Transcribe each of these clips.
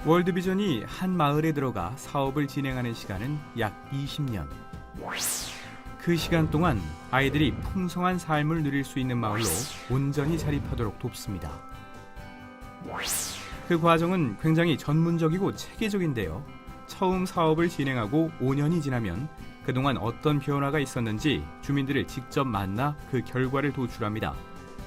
월드비전이 한 마을에 들어가 사업을 진행하는 시간은 약 20년. 그 시간 동안 아이들이 풍성한 삶을 누릴 수 있는 마을로 온전히 자립하도록 돕습니다. 그 과정은 굉장히 전문적이고 체계적인데요. 처음 사업을 진행하고 5년이 지나면 그동안 어떤 변화가 있었는지 주민들을 직접 만나 그 결과를 도출합니다.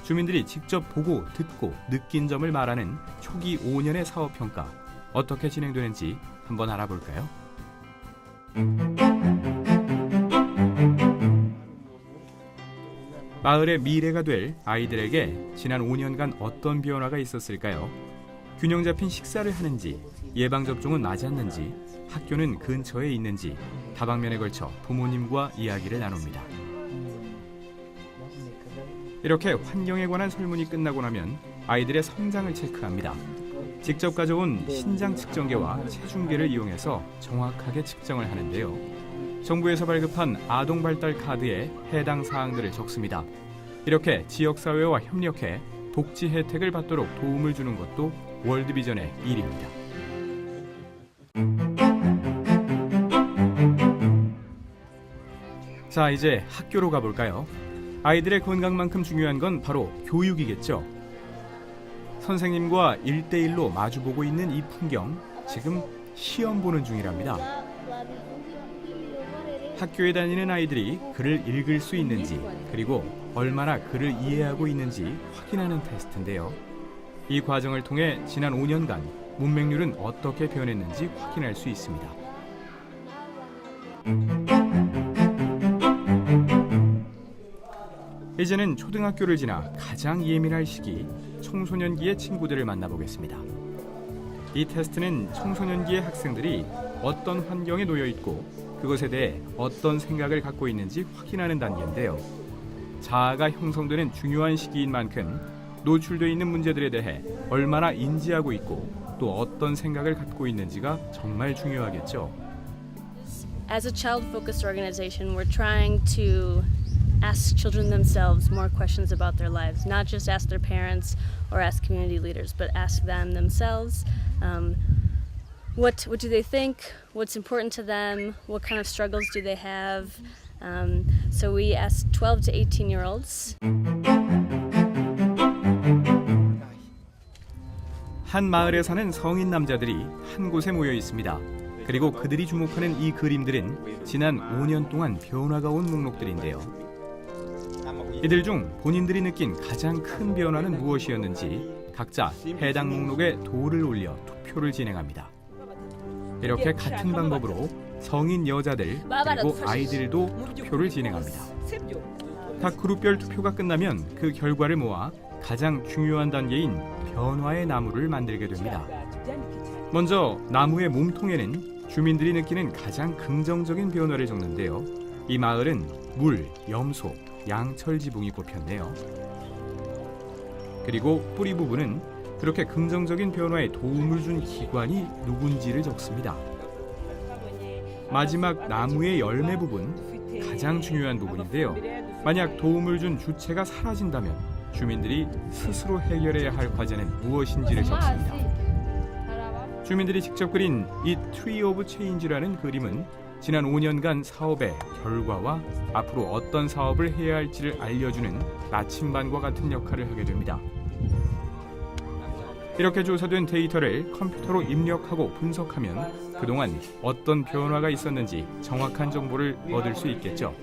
주민들이 직접 보고 듣고 느낀 점을 말하는 초기 5년의 사업평가. 어떻게 진행되는지 한번 알아볼까요? 마을의 미래가 될 아이들에게 지난 5년간 어떤 변화가 있었을까요? 균형 잡힌 식사를 하는지, 예방접종은 맞았는지, 학교는 근처에 있는지 다방면에 걸쳐 부모님과 이야기를 나눕니다. 이렇게 환경에 관한 설문이 끝나고 나면 아이들의 성장을 체크합니다. 직접 가져온 신장 측정계와 체중계를 이용해서 정확하게 측정을 하는데요. 정부에서 발급한 아동 발달 카드에 해당 사항들을 적습니다. 이렇게 지역사회와 협력해 복지 혜택을 받도록 도움을 주는 것도 월드비전의 일입니다. 자, 이제 학교로 가볼까요? 아이들의 건강만큼 중요한 건 바로 교육이겠죠. 선생님과 1대1로 마주보고 있는 이 풍경, 지금 시험 보는 중이랍니다. 학교에 다니는 아이들이 글을 읽을 수 있는지, 그리고 얼마나 글을 이해하고 있는지 확인하는 테스트인데요. 이 과정을 통해 지난 5년간 문맹률은 어떻게 변했는지 확인할 수 있습니다. 이제는 초등학교를 지나 가장 예민할 시기, 청소년기의 친구들을 만나보겠습니다. 이 테스트는 청소년기의 학생들이 어떤 환경에 놓여 있고 그것에 대해 어떤 생각을 갖고 있는지 확인하는 단계인데요. 자아가 형성되는 중요한 시기인 만큼 노출되어 있는 문제들에 대해 얼마나 인지하고 있고 또 어떤 생각을 갖고 있는지가 정말 중요하겠죠. As a child-focused organization, we're trying to ask children themselves more questions about their lives, not just ask their parents or ask community leaders, but ask them themselves. What do they think? What's important to them? What kind of struggles do they have? So we asked 12 to 18-year-olds. 한 마을에 사는 성인 남자들이 한 곳에 모여 있습니다. 그리고 그들이 주목하는 이 그림들은 지난 5년 동안 변화가 온 목록들인데요. 이들 중 본인들이 느낀 가장 큰 변화는 무엇이었는지 각자 해당 목록에 돌을 올려 투표를 진행합니다. 이렇게 같은 방법으로 성인 여자들 그리고 아이들도 투표를 진행합니다. 각 그룹별 투표가 끝나면 그 결과를 모아 가장 중요한 단계인 변화의 나무를 만들게 됩니다. 먼저 나무의 몸통에는 주민들이 느끼는 가장 긍정적인 변화를 적는데요. 이 마을은 물, 염소, 양철 지붕이 꼽혔네요. 그리고 뿌리 부분은 그렇게 긍정적인 변화에 도움을 준 기관이 누군지를 적습니다. 마지막 나무의 열매 부분, 가장 중요한 부분인데요. 만약 도움을 준 주체가 사라진다면 주민들이 스스로 해결해야 할 과제는 무엇인지를 적습니다. 주민들이 직접 그린 이 트리 오브 체인지라는 그림은 지난 5년간 사업의 결과와 앞으로 어떤 사업을 해야 할지를 알려주는 나침반과 같은 역할을 하게 됩니다. 이렇게 조사된 데이터를 컴퓨터로 입력하고 분석하면 그동안 어떤 변화가 있었는지 정확한 정보를 얻을 수 있겠죠.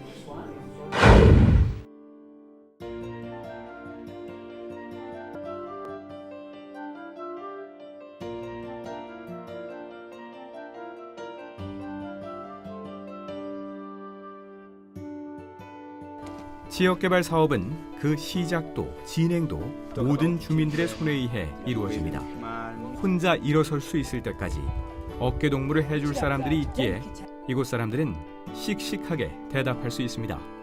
지역개발 사업은 그 시작도 진행도 모든 주민들의 손에 의해 이루어집니다. 혼자 일어설 수 있을 때까지 어깨동무를 해줄 사람들이 있기에 이곳 사람들은 씩씩하게 대답할 수 있습니다.